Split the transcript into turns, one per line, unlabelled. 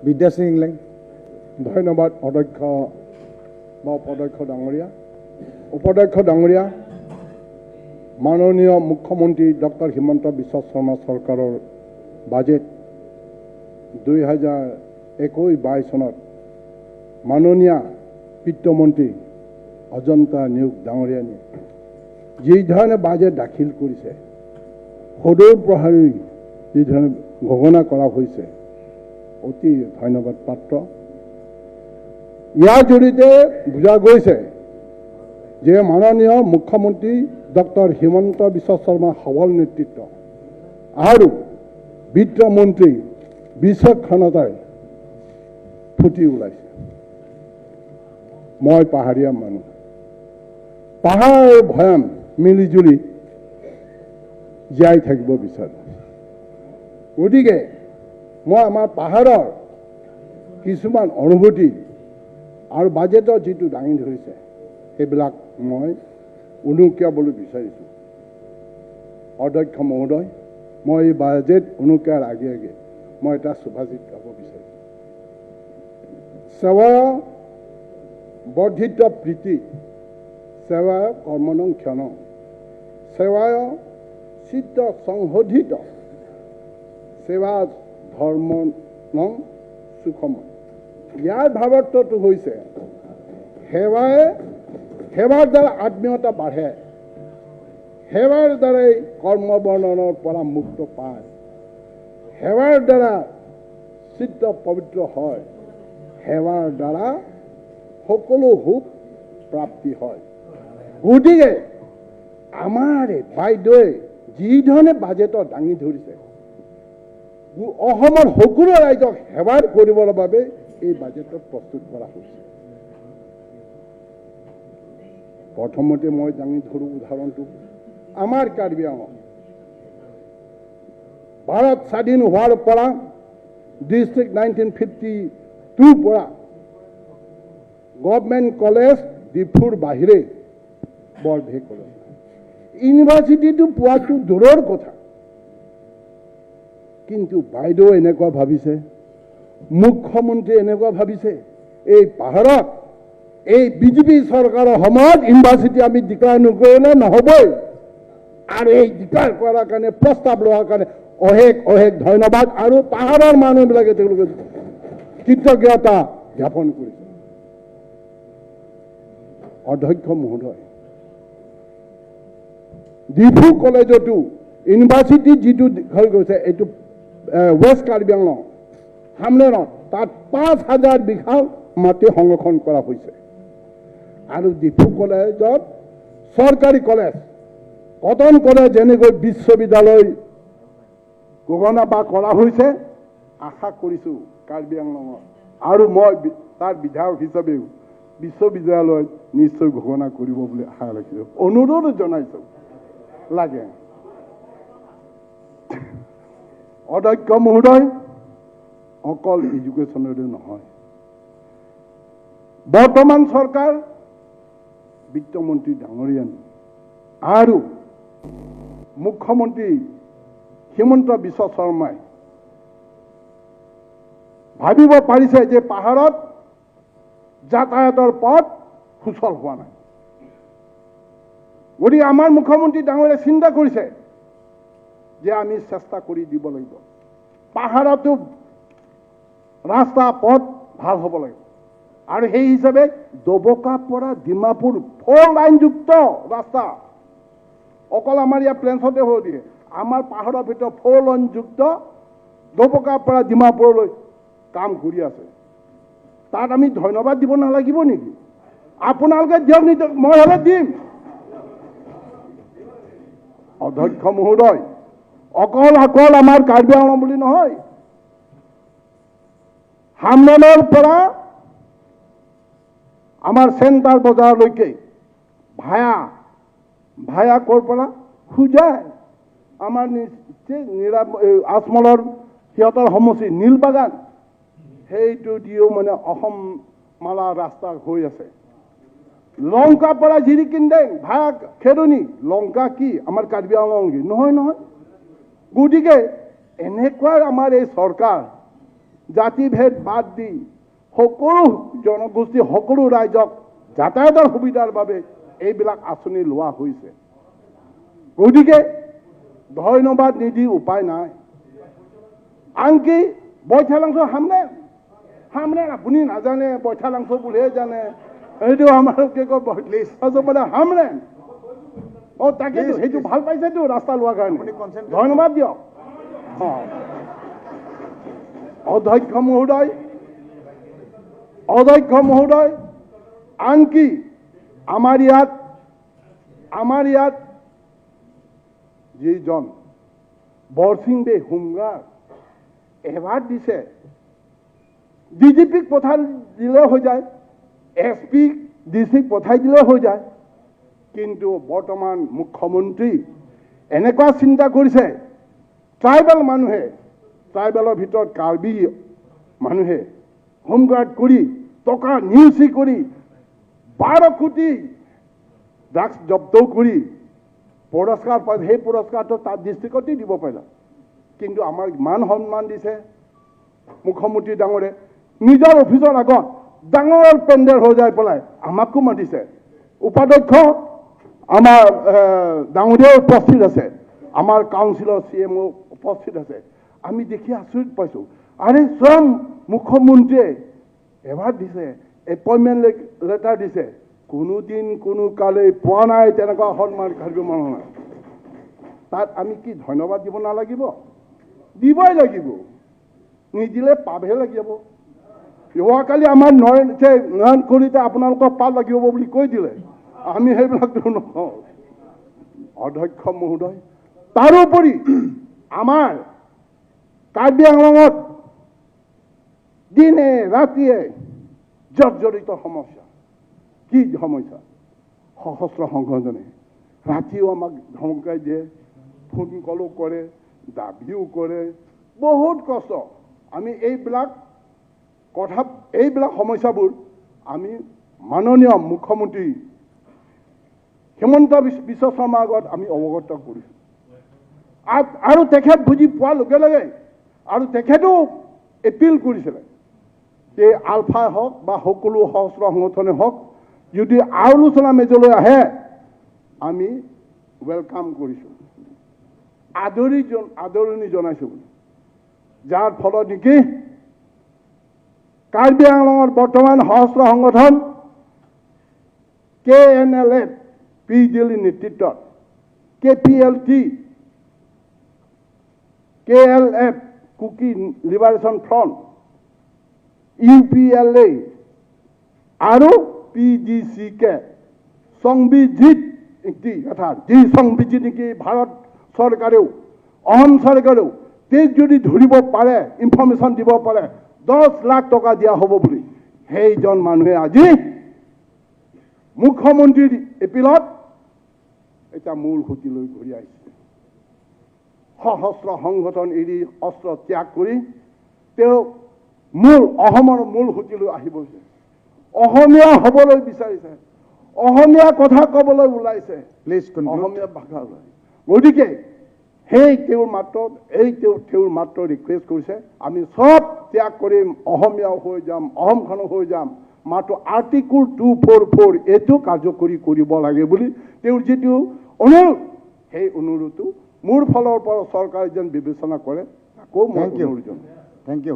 বিদ্যাশ্ৰী ইংলেং।
ধন্যবাদ অধ্যক্ষ বা উপাধ্যক্ষ ডাঙৰীয়া। উপাধ্যক্ষ ডাঙৰীয়া, মাননীয় মুখ্যমন্ত্ৰী ডক্টৰ হিমন্ত বিশ্ব শৰ্মা চৰকাৰৰ বাজেট 2021-22 চনত মাননীয় বিত্তমন্ত্ৰী অজন্তা নিয়োগ ডাঙৰীয়ানীয়ে যিধৰণে বাজেট দাখিল কৰিছে, সদৌ প্ৰহৰী যিধৰণে ঘোষণা কৰা হৈছে, অতি ধন্যবাদ পাত্ৰ। ইয়াৰ জৰিয়তে বুজা গৈছে যে মাননীয় মুখ্যমন্ত্ৰী ডক্টৰ হিমন্ত বিশ্ব শৰ্মা সবল নেতৃত্ব আৰু বিত্তমন্ত্ৰী বিচক্ষণতাই ফুটি ওলাইছে। মই পাহাৰীয়া মানুহ, পাহাৰ ভৈয়াম মিলিজুলি জীয়াই থাকিব বিচাৰোঁ। গতিকে মই আমাৰ পাহাৰৰ কিছুমান অনুভূতি আৰু বাজেটৰ যিটো দাঙি ধৰিছে সেইবিলাক মই উনুকিয়াবলৈ বিচাৰিছোঁ। অধ্যক্ষ মহোদয়, মই এই বাজেট উনুকিয়াৰ আগে আগে মই এটা সুভাষিত গাব বিচাৰিছোঁ। সেৱা বৰ্ধিত প্ৰীতি, সেৱা কৰ্মণং ক্ষণং, সেৱায় চিত্ত সংশোধিত, সেৱা ধৰ্মণং সুখময়। ইয়াৰ ভাৱাৰ্থটো হৈছে সেৱাৰ দ্বাৰা আত্মীয়তা বাঢ়ে, সেৱাৰ দ্বাৰাই কৰ্মবৰ্ণনৰ পৰা মুক্ত পায়, সেৱাৰ দ্বাৰা চিত্ত পবিত্ৰ হয়, সেৱাৰ দ্বাৰা সকলো সুখ প্ৰাপ্তি হয়। গতিকে আমাৰ বাইদেৱে যিধৰণে বাজেটত দাঙি ধৰিছে, অসমৰ সকলো ৰাইজক সেৱা কৰিবৰ বাবে এই বাজেটত প্ৰস্তুত কৰা হৈছে। প্ৰথমতে মই দাঙি ধৰোঁ উদাহৰণটো আমাৰ কাৰ্বি আংলং। ভাৰত স্বাধীন হোৱাৰ পৰা ডিষ্ট্ৰিক্ট 1952 পৰা গভৰ্ণমেণ্ট কলেজ ডিফুৰ বাহিৰে বৰভে কলেজ, ইউনিভাৰ্চিটিটো পোৱাটো দূৰৰ কথা। কিন্তু বাইদেউ এনেকুৱা ভাবিছে, মুখ্যমন্ত্ৰী এনেকুৱা ভাবিছে, এই পাহাৰত এই বিজেপি চৰকাৰৰ সময়ত ইউনিভাৰ্চিটি আমি ডিক্লেয়াৰ নকৰিলে নহ'বই। আৰু এই ডিক্লেয়াৰ কৰাৰ কাৰণে, প্ৰস্তাৱ লোৱাৰ কাৰণে অশেষ অশেষ ধন্যবাদ। আৰু পাহাৰৰ মানুহবিলাকে তেওঁলোকে কৃতজ্ঞতা জ্ঞাপন কৰিছে। অধ্যক্ষ মহোদয়, ডিফু কলেজতো ইউনিভাৰ্চিটি যিটো হৈ গৈছে, এইটো ৱেষ্ট কাৰ্বি আংলং হামলেনত, তাত 5,000 বিঘা মাটি সংৰক্ষণ কৰা হৈছে। আৰু ডিফু কলেজত চৰকাৰী কলেজ, কটন কলেজ যেনেকৈ বিশ্ববিদ্যালয় ঘোষণা কৰা হৈছে, আশা কৰিছোঁ কাৰ্বি আংলঙত আৰু মই তাৰ বিধায়ক হিচাপেও বিশ্ববিদ্যালয় নিশ্চয় ঘোষণা কৰিব বুলি আশা ৰাখিছোঁ, অনুৰোধ জনাইছোঁ। লাগে অধ্যক্ষ মহোদয়, অকল এডুকেশ্যনৰে নহয়, বৰ্তমান চৰকাৰ, বিত্তমন্ত্ৰী ডাঙৰীয়ানী আৰু মুখ্যমন্ত্ৰী হিমন্ত বিশ্ব শৰ্মাই ভাবিব পাৰিছে যে পাহাৰত যাতায়াতৰ পথ সুচল হোৱা নাই। গতিকে আমাৰ মুখ্যমন্ত্ৰী ডাঙৰীয়াই চিন্তা কৰিছে যে আমি চেষ্টা কৰি দিব লাগিব, পাহাৰতো ৰাস্তা পথ ভাল হ'ব লাগিব। আৰু সেই হিচাপে দবকাৰ পৰা ডিমাপুৰ 4 লাইনযুক্ত ৰাস্তা, অকল আমাৰ ইয়াৰ প্লেন্সতে হৈ দিয়ে, আমাৰ পাহাৰৰ ভিতৰত 4 লাইনযুক্ত দবকাৰ পৰা ডিমাপুৰলৈ কাম কৰি আছে। তাত আমি ধন্যবাদ দিব নালাগিব নেকি? আপোনালোকে দিয়ক, নিদিয়ক, মই হ'লে দিম। অধ্যক্ষ মহোদয়, অকল আমাৰ কাৰ্বি আংলং বুলি নহয়, হামলেনৰ পৰা আমাৰ চেণ্টাৰ বজাৰলৈকে ভায়া ক'ৰ পৰা খুজাই আমাৰ আজমলৰ সিহঁতৰ সমষ্টি নীলবাগান, সেইটো দিও মানে অসম মালা ৰাস্তা হৈ আছে। লংকা পৰা জিৰিকিন্দেং ভায়া খেৰনি, লংকা কি আমাৰ কাৰ্বি আংলং নহয় নহয়। গতিকে এনেকুৱা আমাৰ এই চৰকাৰ জাতিভেদ বাদ দি সকলো জনগোষ্ঠী সকলো ৰাইজক যাতায়াতৰ সুবিধাৰ বাবে এইবিলাক আঁচনি লোৱা হৈছে গতিকে ধন্যবাদ নিদি উপায় নাই আনকি বৈঠালাংশ হামৰেন আপুনি নাজানে বৈঠালাংশ বুলিহে জানে এইটো আমাৰ কি কয় হামৰেন তাকে সেইটো ভাল পাইছেতো ৰাস্তা লোৱাৰ কাৰণে ধন্যবাদ দিয়ক অধ্যক্ষ মহোদয় আনকি আমাৰ ইয়াত যিজন বৰসিং দে হোমগাৰ্ড এৱাৰ্ড দিছে ডিজিপিক পঠাই দিলে হৈ যায় এছপি ডিচিক পঠাই দিলে হৈ যায় কিন্তু বৰ্তমান মুখ্যমন্ত্ৰী এনেকুৱা চিন্তা কৰিছে ট্ৰাইবেল মানুহে ট্ৰাইবেলৰ ভিতৰত কাৰ্বি মানুহে হোমগাৰ্ড কৰি টকা নিউচি কৰি 12 কোটি ড্ৰাগছ জব্দ কৰি পুৰস্কাৰ পায় সেই পুৰস্কাৰটো তাত ডিষ্ট্ৰিক্টতে দিব পাৰিলা কিন্তু আমাৰ মান সন্মান দিছে মুখ্যমন্ত্ৰী ডাঙৰে নিজৰ অফিচৰ আগত ডাঙৰ পেণ্ডেল হৈ যায় পেলাই আমাকো মাতিছে উপাধ্যক্ষ আমাৰ ডাঙৰীয়া উপস্থিত আছে আমাৰ কাউন্সিলৰ CMO উপস্থিত আছে আমি দেখি আচৰিত পাইছোঁ আৰে স্বয়ং মুখ্যমন্ত্ৰীয়ে এৱাৰ্ড দিছে এপইণ্টমেণ্ট লেটাৰ দিছে কোনোদিন কোনো কালে পোৱা নাই তেনেকুৱা সন্মান কাৰ্বি মানুহ তাত আমি কি ধন্যবাদ দিব নালাগিব দিবই লাগিব নিদিলে পাবহে লাগিব যোৱাকালি আমাৰ নয়ন কলিতা আপোনালোকৰ পাত লাগিব বুলি কৈ দিলে আমি সেইবিলাক নকওঁ অধ্যক্ষ মহোদয় তাৰোপৰি আমাৰ কাৰ্বি আংলঙত দিনে ৰাতিয়ে জৰ্জৰিত সমস্যা কি সমস্যা সশস্ত্ৰ সংগঠনে ৰাতিও আমাক ধমকাই দিয়ে ফোন কলো কৰে দাবিও কৰে বহুত কষ্ট আমি এইবিলাক সমস্যাবোৰ আমি মাননীয় মুখ্যমন্ত্ৰী হিমন্ত বিশ্ব শৰ্মাৰ আগত আমি অৱগত কৰিছোঁ আৰু তেখেত বুজি পোৱাৰ লগে লগে আৰু তেখেতেও এপিল কৰিছিলে যে আলফাই হওক বা সকলো সশস্ত্ৰ সংগঠনে হওক যদি আলোচনা মেজলৈ আহে আমি ওয়েলকাম কৰিছোঁ আদৰণি জনাইছোঁ যাৰ ফলত নেকি কাৰ্বি আংলঙৰ বৰ্তমান সশস্ত্ৰ সংগঠন KNLF পি দিল্লীৰ নেতৃত্বত KPLT KLF Kuki liberation front UPLA আৰু PGCK সংবিজিত অৰ্থাৎ যি সংবিজিত নেকি ভাৰত চৰকাৰেও অসম চৰকাৰেও তেজ যদি ধৰিব পাৰে ইনফৰমেশ্যন দিব পাৰে 10 লাখ টকা দিয়া হ'ব বুলি সেইজন মানুহে আজি মুখ্যমন্ত্ৰীৰ এপিলত এটা মূল সুঁতিলৈ ঘূৰি আহিছে সশস্ত্ৰ সংগঠন এৰি অস্ত্ৰ ত্যাগ কৰি তেওঁ অসমৰ মূল সুঁতিলৈ আহিব অসমীয়া হ'বলৈ বিচাৰিছে অসমীয়া কথা ক'বলৈ ওলাইছে অসমীয়া ভাষা ওলাই গতিকে তেওঁৰ মাত্ৰ ৰিকুৱেষ্ট কৰিছে আমি সব ত্যাগ কৰিম অসমীয়া হৈ যাম অসমখন হৈ যাম মাত্ৰ আৰ্টিকল 244 এইটো কাৰ্যকৰী কৰিব লাগে বুলি তেওঁৰ যিটো অনুৰোধ সেই অনুৰোধটো মোৰ ফালৰ পৰা চৰকাৰে যেন বিবেচনা কৰে তাকো মই অনুৰোধ জনাইছোঁ।
Thank you.